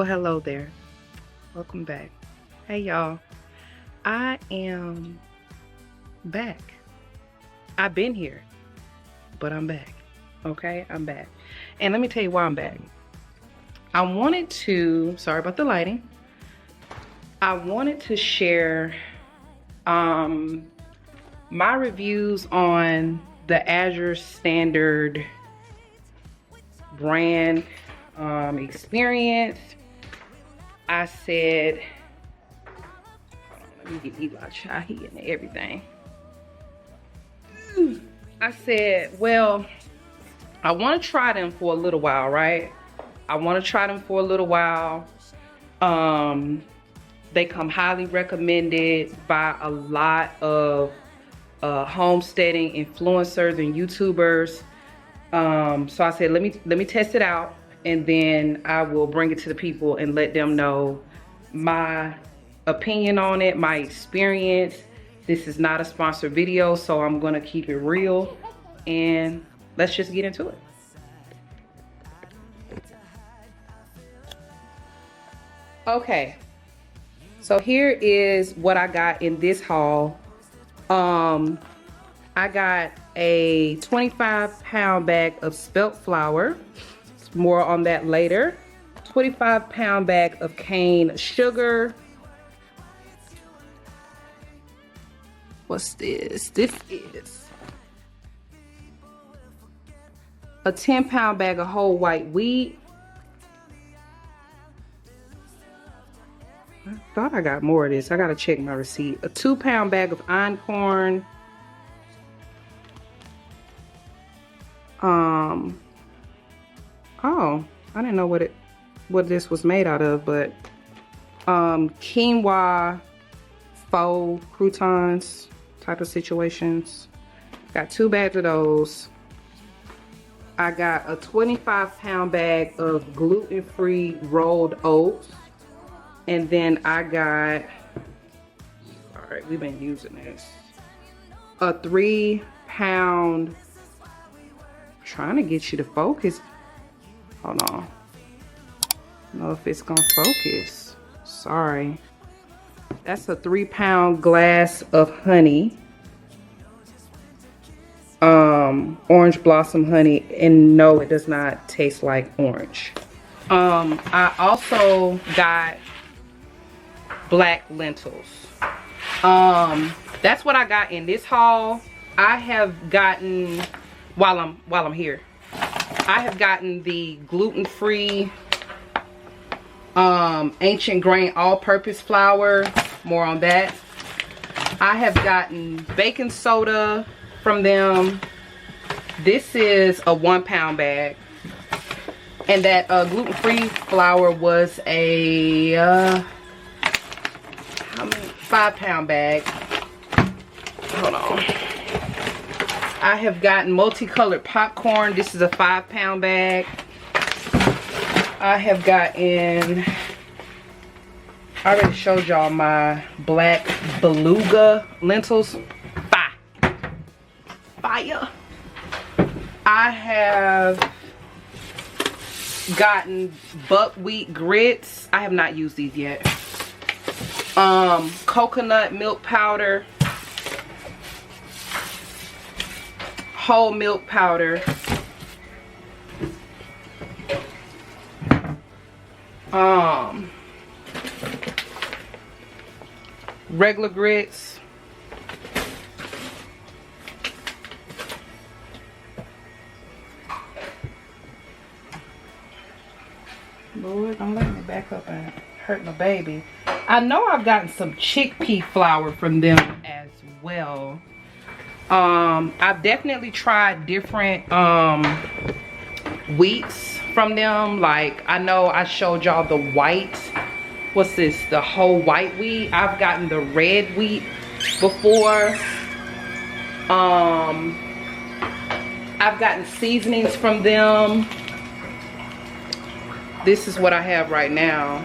Well, hello there. Welcome back. Hey, y'all. I am back. I've been here, but I'm back. Okay, I'm back. And let me tell you why I'm back. I wanted to, sorry about the lighting. I wanted to share my reviews on the Azure standard brand experience. I said, let me get Eli Chahi and everything. I said, well, I want to try them for a little while, right? I want to try them for a little while. They come highly recommended by a lot of homesteading influencers and YouTubers. So I said, let me test it out, and then I will bring it to the people and let them know my opinion on it, my experience. This is not a sponsored video, so I'm gonna keep it real, and let's just get into it. Okay, so here is what I got in this haul. I got a 25-pound bag of spelt flour. More on that later. 25-pound bag of cane sugar. What's this? This is a 10-pound bag of whole white wheat. I thought I got more of this. I gotta check my receipt. A 2-pound bag of einkorn. Oh, I didn't know what this was made out of, but quinoa faux croutons type of situations. Got 2 bags of those. I got a 25-pound bag of gluten-free rolled oats. And then I got, all right, we've been using this, a 3-pound, trying to get you to focus. Hold on. I don't know if it's gonna focus. Sorry. That's a 3-pound glass of honey. Orange blossom honey, and no, it does not taste like orange. I also got black lentils. That's what I got in this haul. I have gotten, while I'm here, I have gotten the gluten-free ancient grain all-purpose flour. More on that. I have gotten baking soda from them. This is a 1-pound bag, and that gluten-free flour was a 5-pound bag. Hold on. I have gotten multicolored popcorn. This is a 5-pound bag. I have gotten, I already showed y'all my black beluga lentils. Fire. I have gotten buckwheat grits. I have not used these yet. Coconut milk powder, whole milk powder, regular grits, Lord, don't let me back up and hurt my baby. I know I've gotten some chickpea flour from them as well. I've definitely tried different wheats from them. Like, I know I showed y'all the white, what's this, the whole white wheat. I've gotten the red wheat before. I've gotten seasonings from them. This is what I have right now.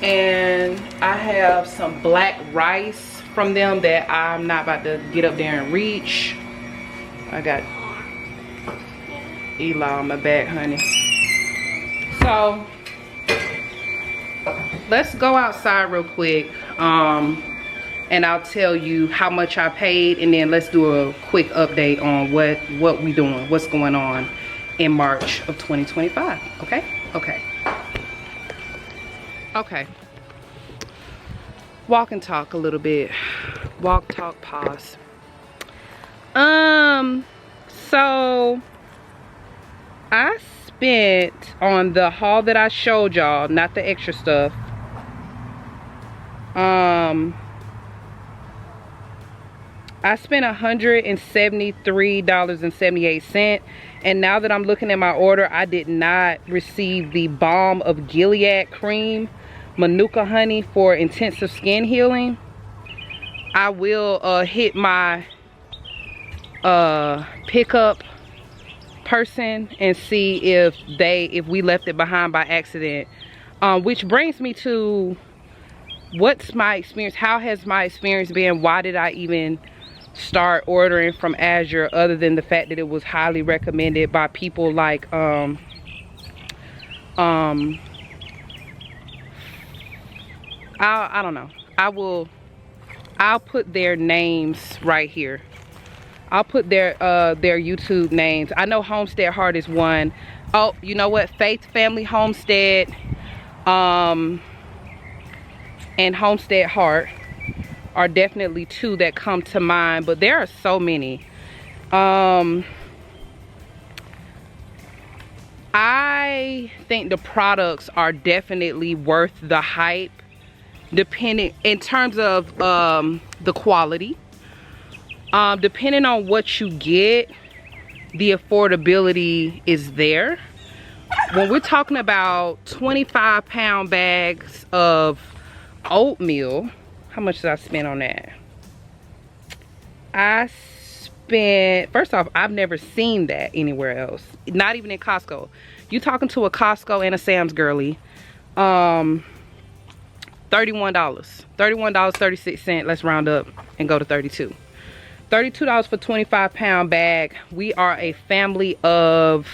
And I have some black rice from them that I'm not about to get up there and reach. I got Eli on my back, honey. So let's go outside real quick, and I'll tell you how much I paid, and then let's do a quick update on what we doing, what's going on in March of 2025. Okay. Walk and talk a little bit. Walk, talk, pause. So I spent on the haul that I showed y'all, not the extra stuff. I spent $173.78, and now that I'm looking at my order, I did not receive the Balm of Gilead cream, Manuka honey for intensive skin healing. I will hit my pickup person and see if we left it behind by accident. Which brings me to, what's my experience? How has my experience been? Why did I even start ordering from Azure, other than the fact that it was highly recommended by people like I don't know. I'll put their names right here. I'll put their YouTube names. I know Homestead Heart is one. Oh, you know what? Faith Family Homestead and Homestead Heart are definitely two that come to mind, but there are so many. I think the products are definitely worth the hype, depending in terms of the quality. Depending on what you get, the affordability is there. When we're talking about 25-pound bags of oatmeal, how much did I spend on that? I spent, first off, I've never seen that anywhere else, not even in Costco. You talking to a Costco and a Sam's girly, $31, $36, let's round up and go to 32. $32 for 25-pound bag. We are a family of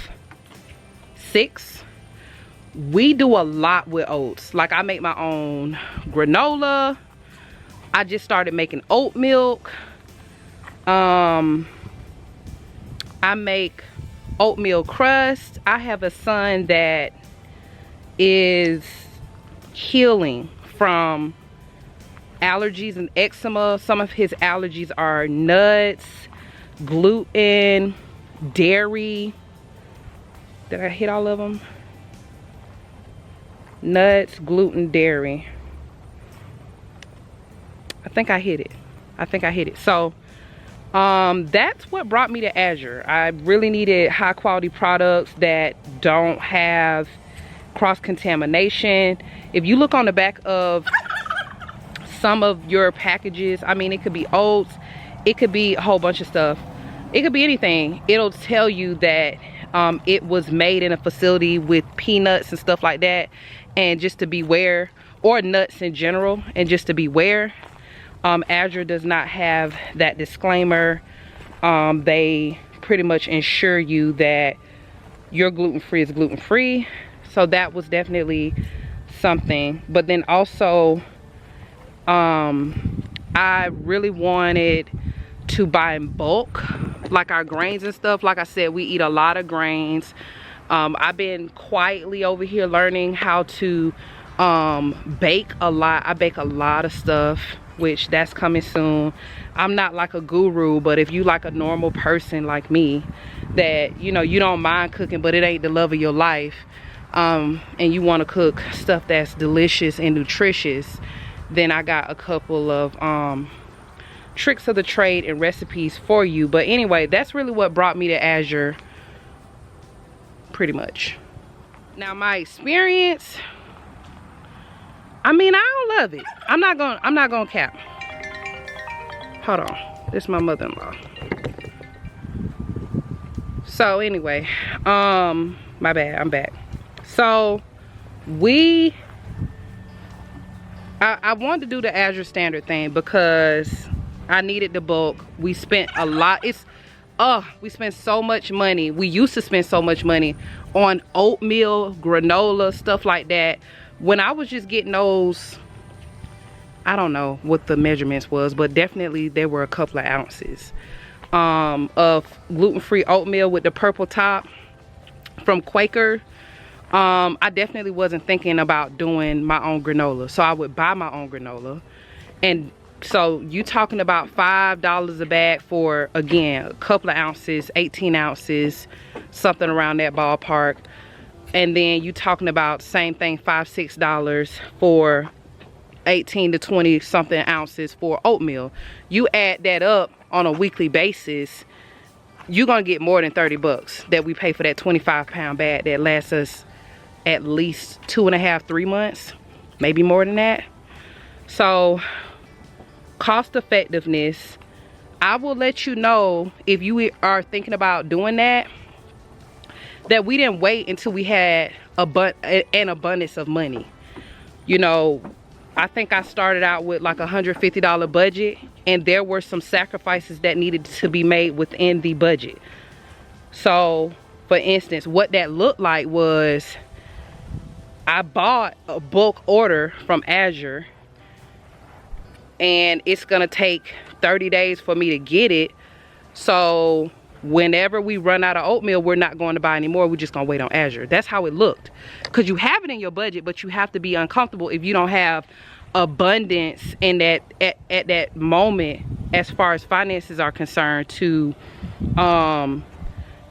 6. We do a lot with oats. Like, I make my own granola. I just started making oat milk. I make oatmeal crust. I have a son that is healing from allergies and eczema. Some of his allergies are nuts, gluten, dairy. Did I hit all of them? Nuts, gluten, dairy. I think I hit it. So that's what brought me to Azure. I really needed high quality products that don't have cross-contamination. If you look on the back of some of your packages, I mean, it could be oats, it could be a whole bunch of stuff, it could be anything. It'll tell you that it was made in a facility with peanuts and stuff like that, and just to beware, or nuts in general, and just to beware. Azure does not have that disclaimer. They pretty much ensure you that your gluten-free is gluten-free. So that was definitely something. But then also, I really wanted to buy in bulk, like our grains and stuff. Like I said, we eat a lot of grains. I've been quietly over here learning how to bake a lot. I bake a lot of stuff, which that's coming soon. I'm not like a guru, but if you like a normal person like me, that, you know, you don't mind cooking, but it ain't the love of your life, and you want to cook stuff that's delicious and nutritious, then I got a couple of tricks of the trade and recipes for you. But anyway, that's really what brought me to Azure, pretty much. Now, my experience, I mean, I don't love it. I'm not gonna cap. Hold on, this is my mother-in-law. So anyway, my bad, I'm back. So I wanted to do the Azure standard thing because I needed the bulk. We spent a lot. It's we spend so much money. We used to spend so much money on oatmeal, granola, stuff like that. When I was just getting those, I don't know what the measurements was, but definitely there were a couple of ounces of gluten-free oatmeal with the purple top from Quaker. I definitely wasn't thinking about doing my own granola, so I would buy my own granola. And so you talking about $5 a bag for, again, a couple of ounces, 18 ounces, something around that ballpark. And then you talking about same thing, $5, $6 for 18 to 20 something ounces for oatmeal. You add that up on a weekly basis, you're gonna get more than 30 bucks that we pay for that 25-pound bag that lasts us at least 2.5, 3 months, maybe more than that. So cost effectiveness, I will let you know if you are thinking about doing that we didn't wait until we had an abundance of money. You know, I think I started out with like $150 budget, and there were some sacrifices that needed to be made within the budget. So for instance, what that looked like was I bought a bulk order from Azure, and it's gonna take 30 days for me to get it. So whenever we run out of oatmeal, we're not going to buy anymore. We're just gonna wait on Azure. That's how it looked, because you have it in your budget, but you have to be uncomfortable if you don't have abundance in that at that moment as far as finances are concerned to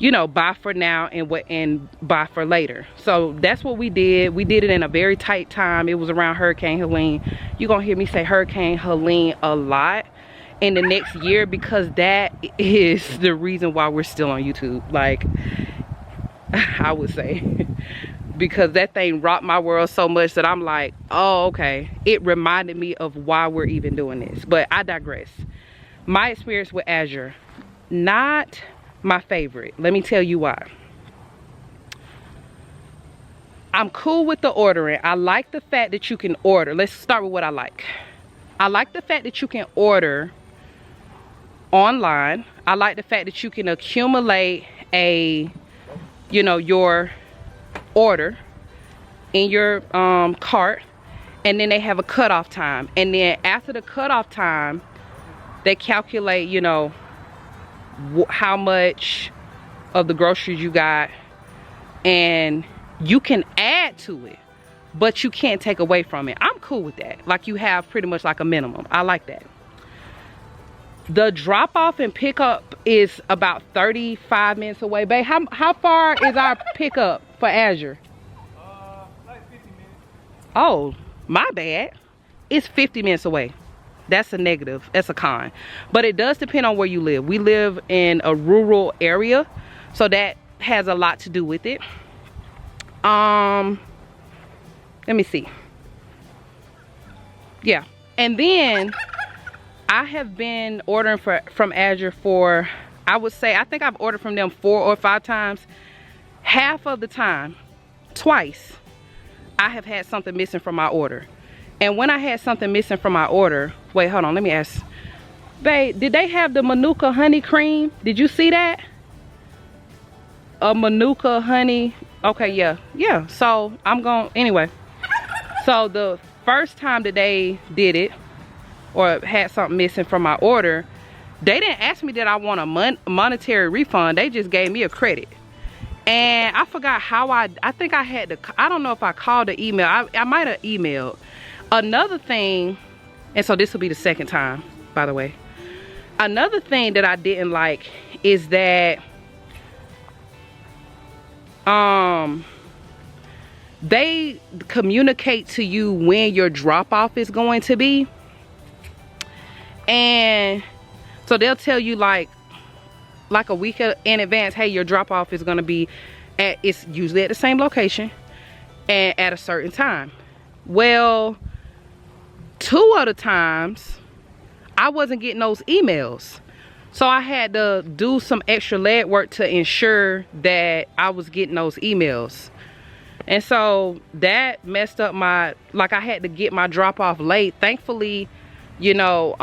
you know, buy for now and buy for later. So that's what we did. We did it in a very tight time. It was around Hurricane Helene. You're gonna hear me say Hurricane Helene a lot in the next year, because that is the reason why we're still on YouTube, like I would say, because that thing rocked my world so much that I'm like, oh, okay. It reminded me of why we're even doing this. But I digress. My experience with Azure, not my favorite. Let me tell you why. I'm cool with the ordering. I like the fact that you can order. Let's start with what I like. I like the fact that you can order online. I like the fact that you can accumulate your order in your cart, and then they have a cutoff time, and then after the cutoff time they calculate, you know, how much of the groceries you got, and you can add to it, but you can't take away from it. I'm cool with that. Like, you have pretty much like a minimum. I like that. The drop off and pickup is about 35 minutes away. Babe, how far is our pickup for Azure? Like 50 minutes. Oh, my bad. It's 50 minutes away. That's a negative. That's a con. But it does depend on where you live. We live in a rural area, so that has a lot to do with it. Let me see. Yeah. And then I have been ordering from Azure for, I would say, I think I've ordered from them 4 or 5 times. Half of the time, twice, I have had something missing from my order. And when I had something missing from my order, wait, hold on, let me ask. Babe, did they have the Manuka honey cream? Did you see that? A Manuka honey, okay, yeah. So I'm going, anyway. So the first time that they did it, or had something missing from my order, they didn't ask me that I want a monetary refund. They just gave me a credit. And I forgot how I think I had to, I don't know if I called the email. I might have emailed. Another thing, and so this will be the second time, by the way. Another thing that I didn't like is that they communicate to you when your drop off is going to be. And so they'll tell you like a week in advance, hey, your drop off is going to be at, it's usually at the same location and at a certain time. Well, 2 of the times I wasn't getting those emails, so I had to do some extra leg work to ensure that I was getting those emails. And so that messed up my, like, I had to get my drop off late. Thankfully, you know,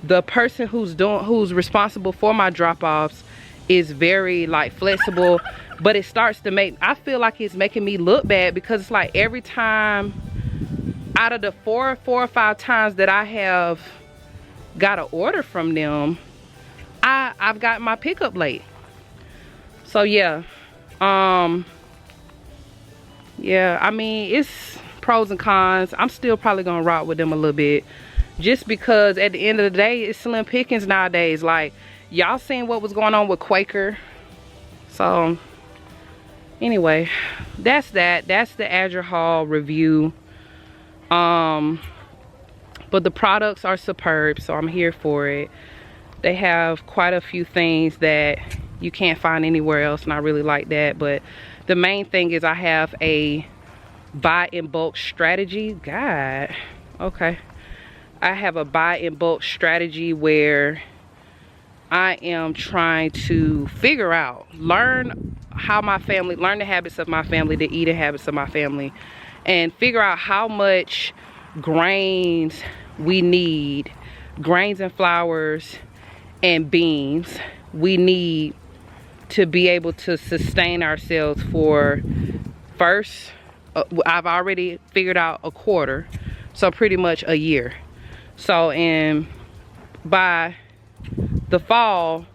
the person who's responsible for my drop-offs is very like flexible, but it starts to make, I feel like it's making me look bad, because it's like every time out of the four or five times that I have got an order from them, I've got my pickup late. So yeah, yeah, I mean, it's pros and cons. I'm still probably gonna rock with them a little bit, just because at the end of the day, it's slim pickings nowadays. Like, y'all seen what was going on with Quaker. So anyway, that's that. That's the Azure haul review. But the products are superb, so I'm here for it. They have quite a few things that you can't find anywhere else, and I really like that. But the main thing is I have a buy in bulk strategy. God, okay. I have a buy in bulk strategy where I am trying to figure out, learn the habits of my family, the eating habits of my family, and figure out how much grains we need, grains and flours and beans we need to be able to sustain ourselves for first, I've already figured out a quarter, so pretty much a year. So by the fall,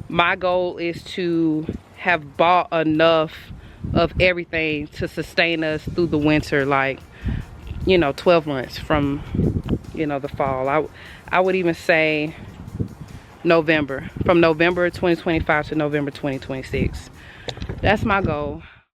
my goal is to have bought enough of everything to sustain us through the winter, like, you know, 12 months from, you know, the fall. I would even say November, from November 2025 to November 2026. That's my goal.